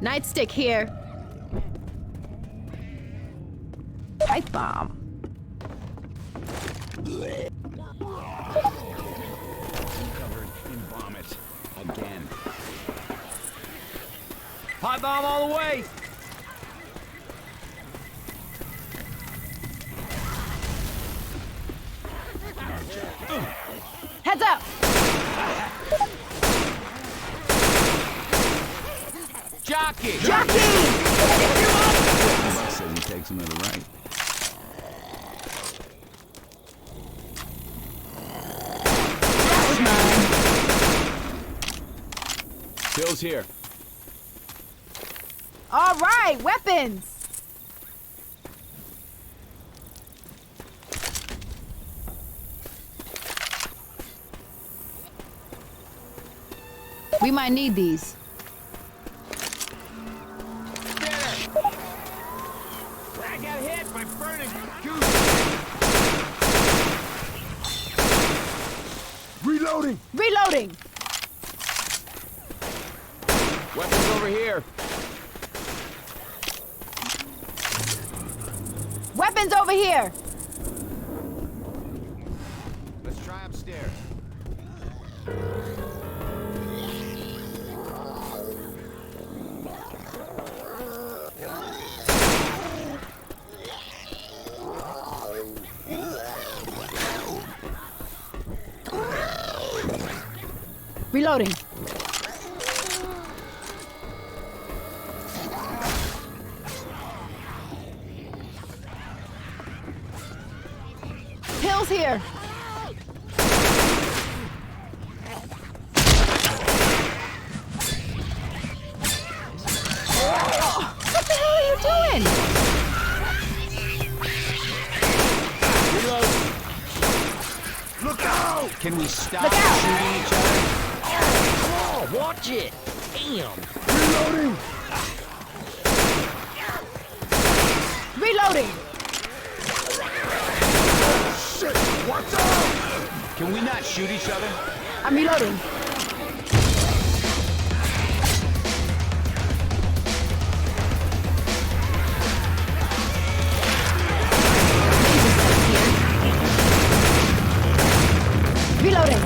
Nightstick here. Pipe bomb. Covered in vomit. Again. Pipe bomb all the way! Heads up! Jockey! Jockey! Says he takes him to the right. That was mine. Bill's here. All right, weapons! We might need these. I got hit by burning goose. Reloading! Reloading! Weapons over here. Weapons over here! Let's try upstairs. Reloading. Pills here. What the hell are you doing? Reload. Look out! Can we stop Look out. shooting each other? Oh, watch it! Damn! Reloading! Reloading. Shit! Watch out! Can we not shoot each other? I'm reloading. Reloading.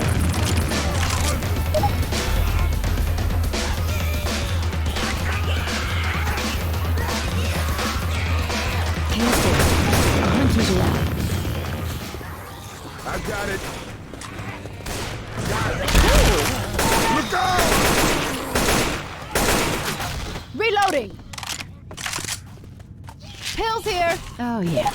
Careful. Hunters around. I got it. Look out! Reloading. Pills here. Oh, yeah.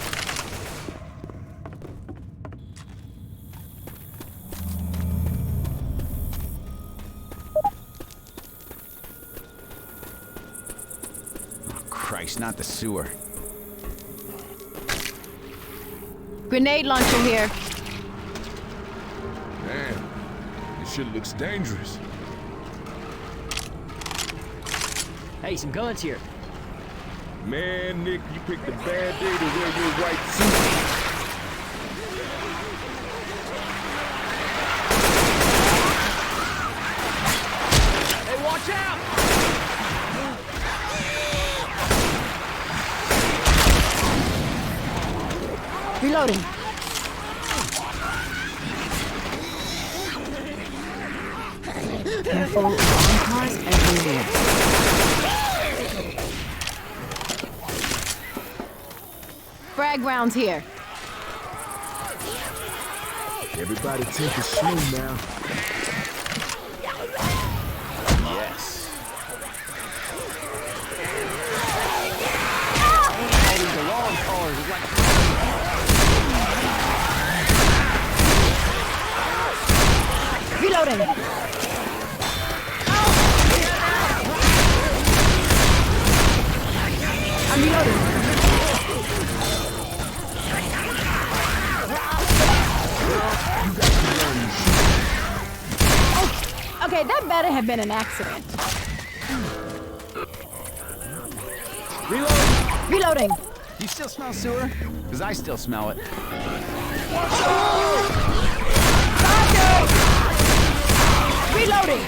Christ, not the sewer. Grenade launcher here. Man, this shit looks dangerous. Hey, some guns here. Man, Nick, you picked a bad day to wear your white suit. Hey, watch out! Reloading. Careful, bomb cars everywhere. Frag rounds here. Everybody take it slow now. Yes. All these alarm cars is like... Reloading. I'm reloading. Okay, that better have been an accident. Reload! Reloading. You still smell sewer? Because I still smell it. Reloading.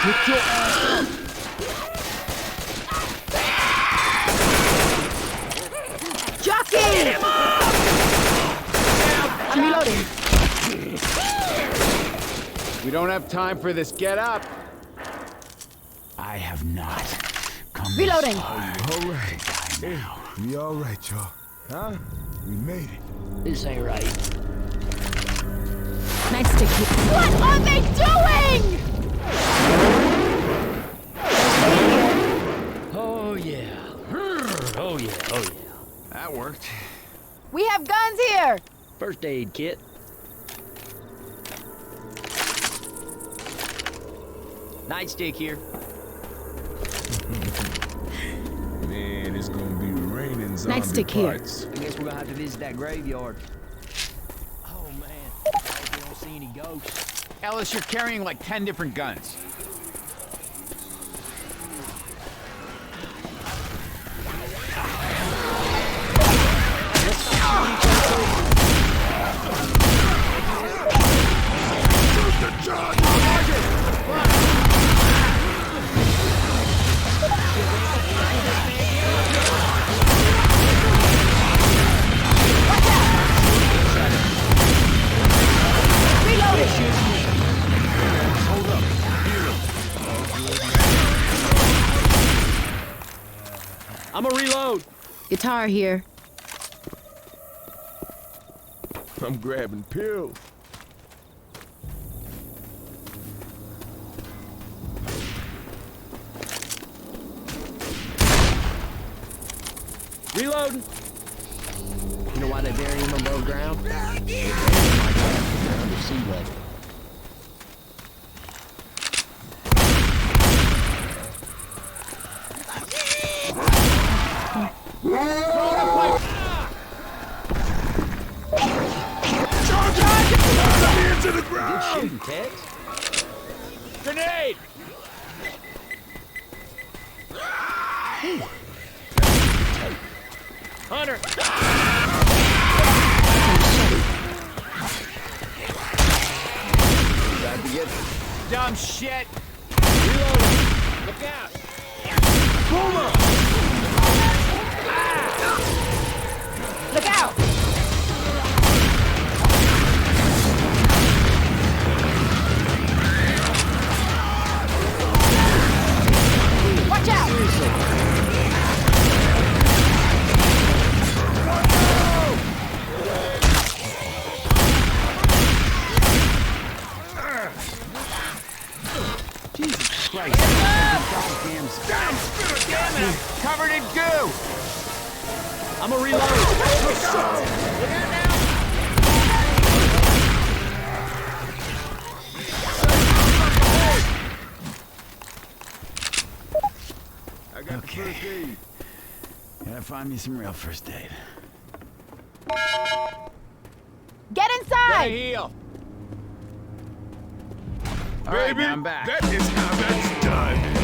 Get your ass up. Jockey! I'm reloading. We don't have time for this. Get up. I have not come this Reloading. far. All right. Die now. We all right, y'all. Huh? We made it. This ain't right. Nightstick here. What are they doing? Oh yeah. Oh yeah. Oh yeah. That worked. We have guns here. First aid kit. Nightstick here. Man, it's gonna be raining zombie Nightstick here. parts. I guess we're gonna have to visit that graveyard. Oh man. I hope we don't see any ghosts. Ellis, you're carrying like 10 different guns. I'm a reload. Guitar here. I'm grabbing pills. Reloading. You know why they bury him above ground? Under sea level. To the Good ground! shooting, Tex. Grenade! Hunter. Glad to get dumb shit. Reloading. Look out. Look out! Watch out! Jesus Christ. Goddamn covered in goo. I'm a reload. Look out now. I got the first aid. Gotta find me some real first aid. Get inside! Heal. All right, Baby, now I'm back. that is how that's done.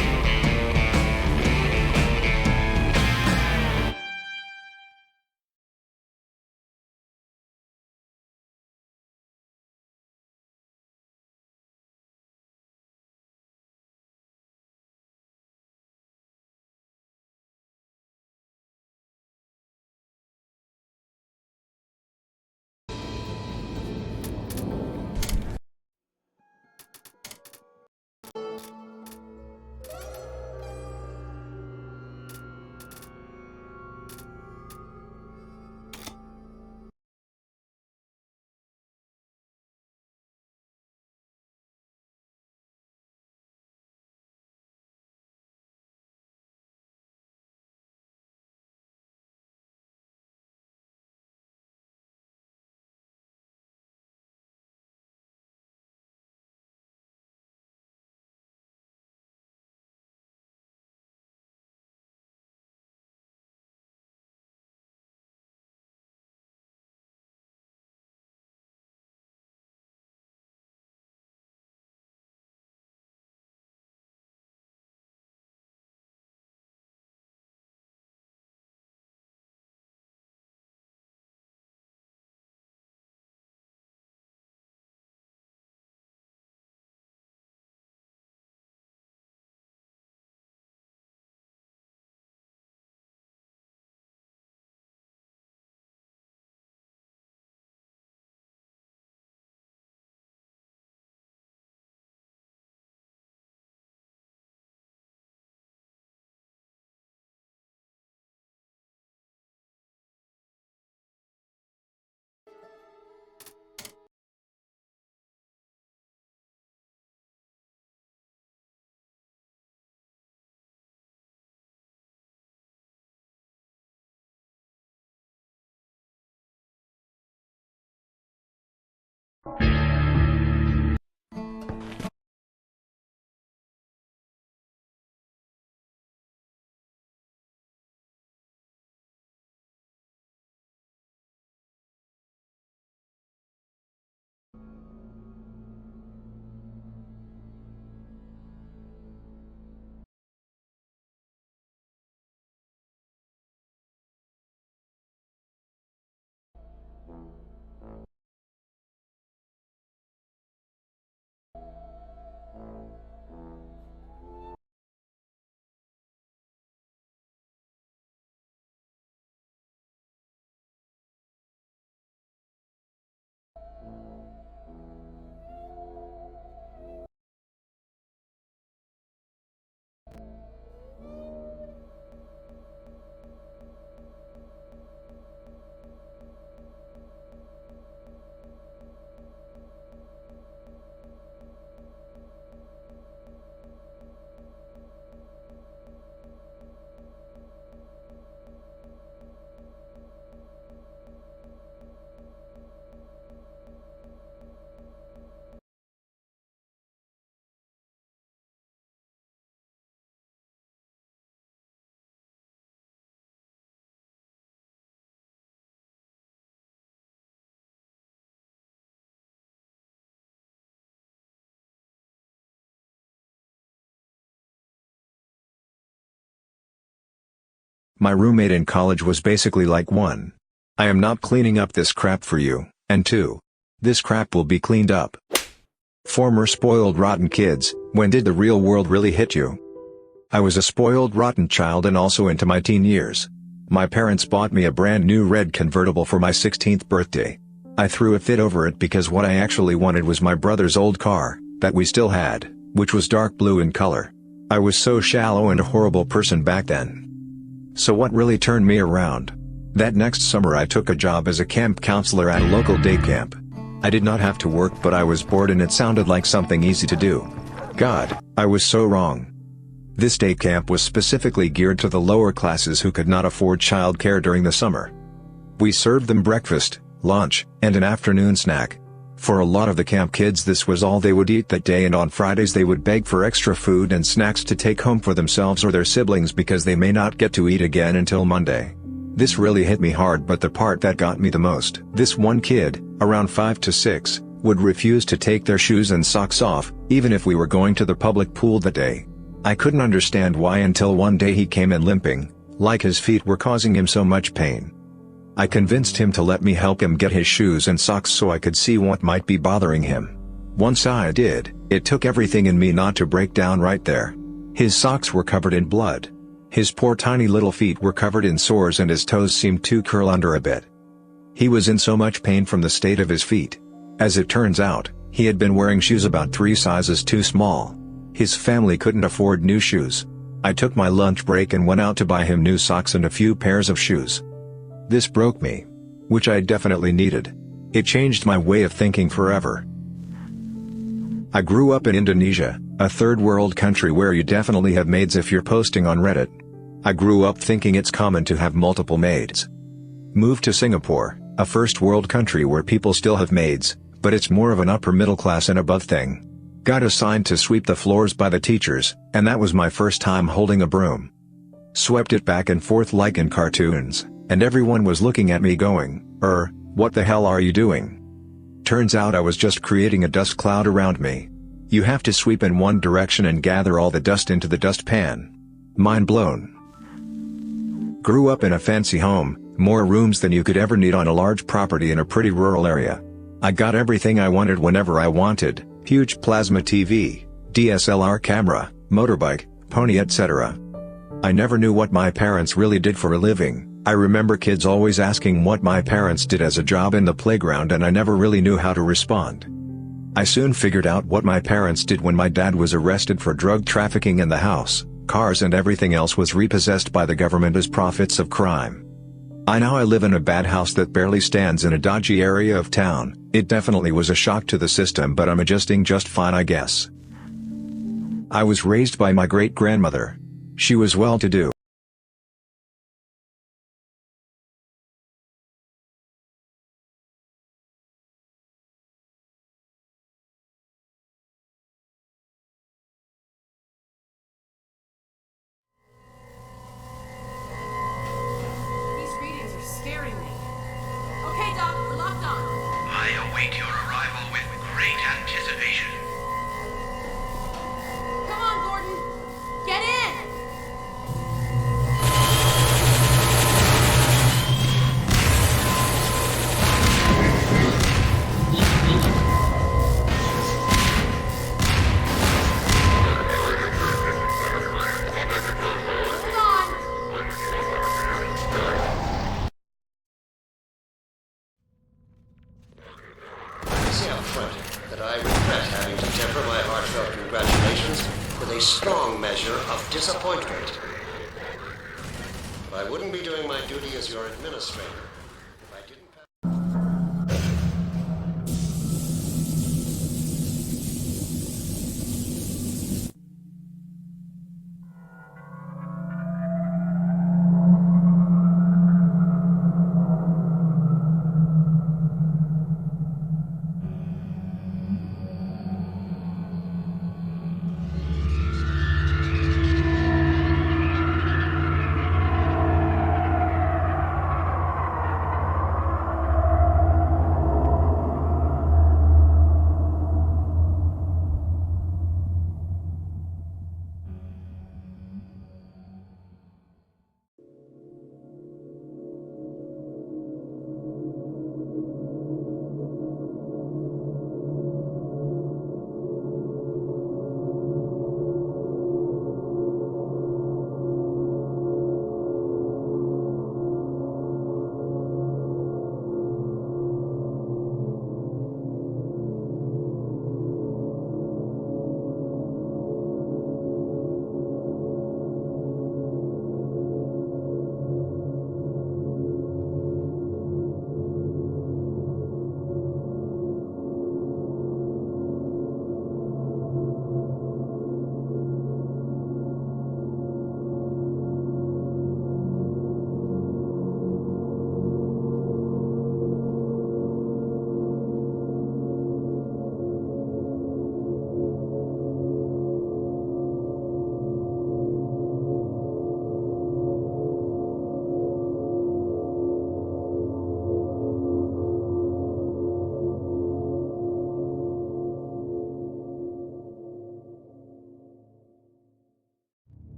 My roommate in college was basically like 1. I am not cleaning up this crap for you, and 2. This crap will be cleaned up. Former spoiled rotten kids, when did the real world really hit you? I was a spoiled rotten child and also into my teen years. My parents bought me a brand new red convertible for my 16th birthday. I threw a fit over it because what I actually wanted was my brother's old car, that we still had, which was dark blue in color. I was so shallow and a horrible person back then. So what really turned me around? That next summer I took a job as a camp counselor at a local day camp. I did not have to work, but I was bored and it sounded like something easy to do. God, I was so wrong. This day camp was specifically geared to the lower classes who could not afford childcare during the summer. We served them breakfast, lunch, and an afternoon snack. For a lot of the camp kids this was all they would eat that day, and on Fridays they would beg for extra food and snacks to take home for themselves or their siblings because they may not get to eat again until Monday. This really hit me hard, but the part that got me the most: this one kid, around 5 to 6, would refuse to take their shoes and socks off, even if we were going to the public pool that day. I couldn't understand why until one day he came in limping, like his feet were causing him so much pain. I convinced him to let me help him get his shoes and socks so I could see what might be bothering him. Once I did, it took everything in me not to break down right there. His socks were covered in blood. His poor tiny little feet were covered in sores and his toes seemed to curl under a bit. He was in so much pain from the state of his feet. As it turns out, he had been wearing shoes about 3 sizes too small. His family couldn't afford new shoes. I took my lunch break and went out to buy him new socks and a few pairs of shoes. This broke me. Which I definitely needed. It changed my way of thinking forever. I grew up in Indonesia, a third world country where you definitely have maids if you're posting on Reddit. I grew up thinking it's common to have multiple maids. Moved to Singapore, a first world country where people still have maids, but it's more of an upper middle class and above thing. Got assigned to sweep the floors by the teachers, and that was my first time holding a broom. Swept it back and forth like in cartoons, and everyone was looking at me going, what the hell are you doing? Turns out I was just creating a dust cloud around me. You have to sweep in one direction and gather all the dust into the dustpan. Mind blown. Grew up in a fancy home, more rooms than you could ever need on a large property in a pretty rural area. I got everything I wanted whenever I wanted: huge plasma TV, DSLR camera, motorbike, pony, etc. I never knew what my parents really did for a living. I remember kids always asking what my parents did as a job in the playground, and I never really knew how to respond. I soon figured out what my parents did when my dad was arrested for drug trafficking and the house, cars and everything else was repossessed by the government as profits of crime. Now I live in a bad house that barely stands in a dodgy area of town. It definitely was a shock to the system, but I'm adjusting just fine, I guess. I was raised by my great-grandmother. She was well-to-do. await your arrival with great anticipation. Come on, Gordon. Get in. Say up front that I regret having to temper my heartfelt congratulations with a strong measure of disappointment. But I wouldn't be doing my duty as your administrator if I didn't pass.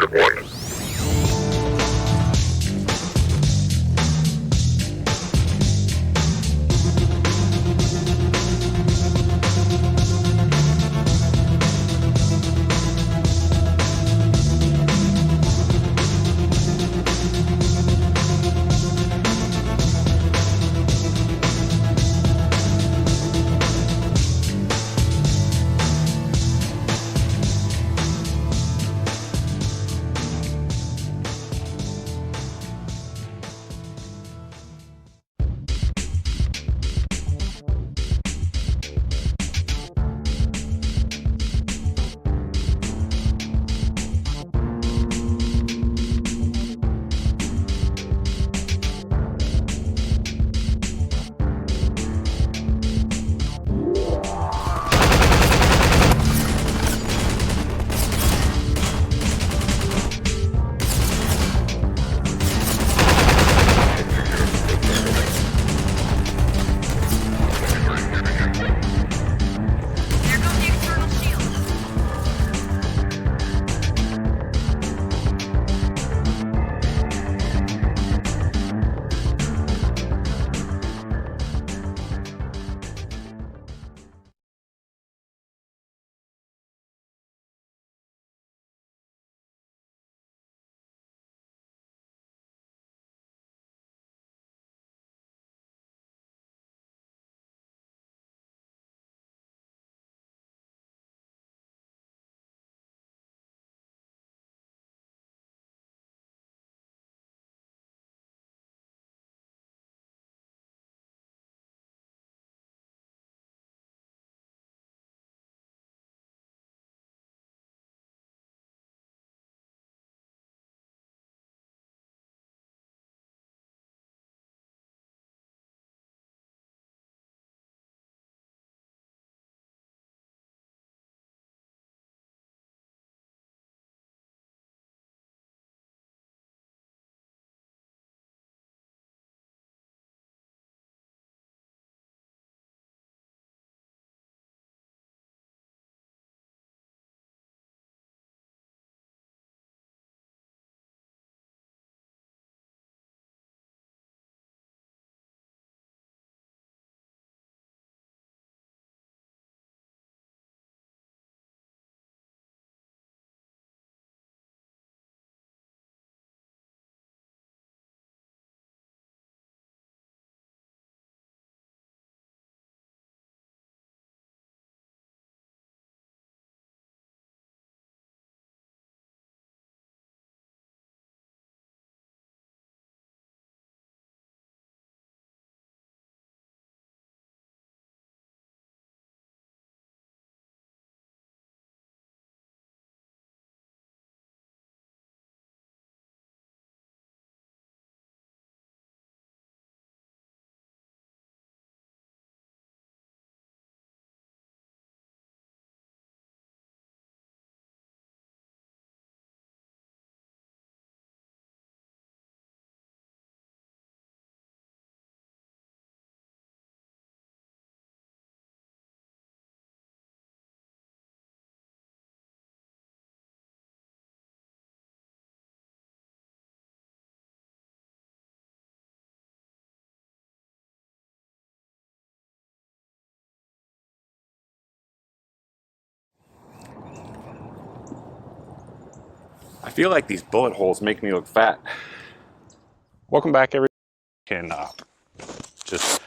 target one. There goes the external shield. I feel like these bullet holes make me look fat. Welcome back, everyone. Can just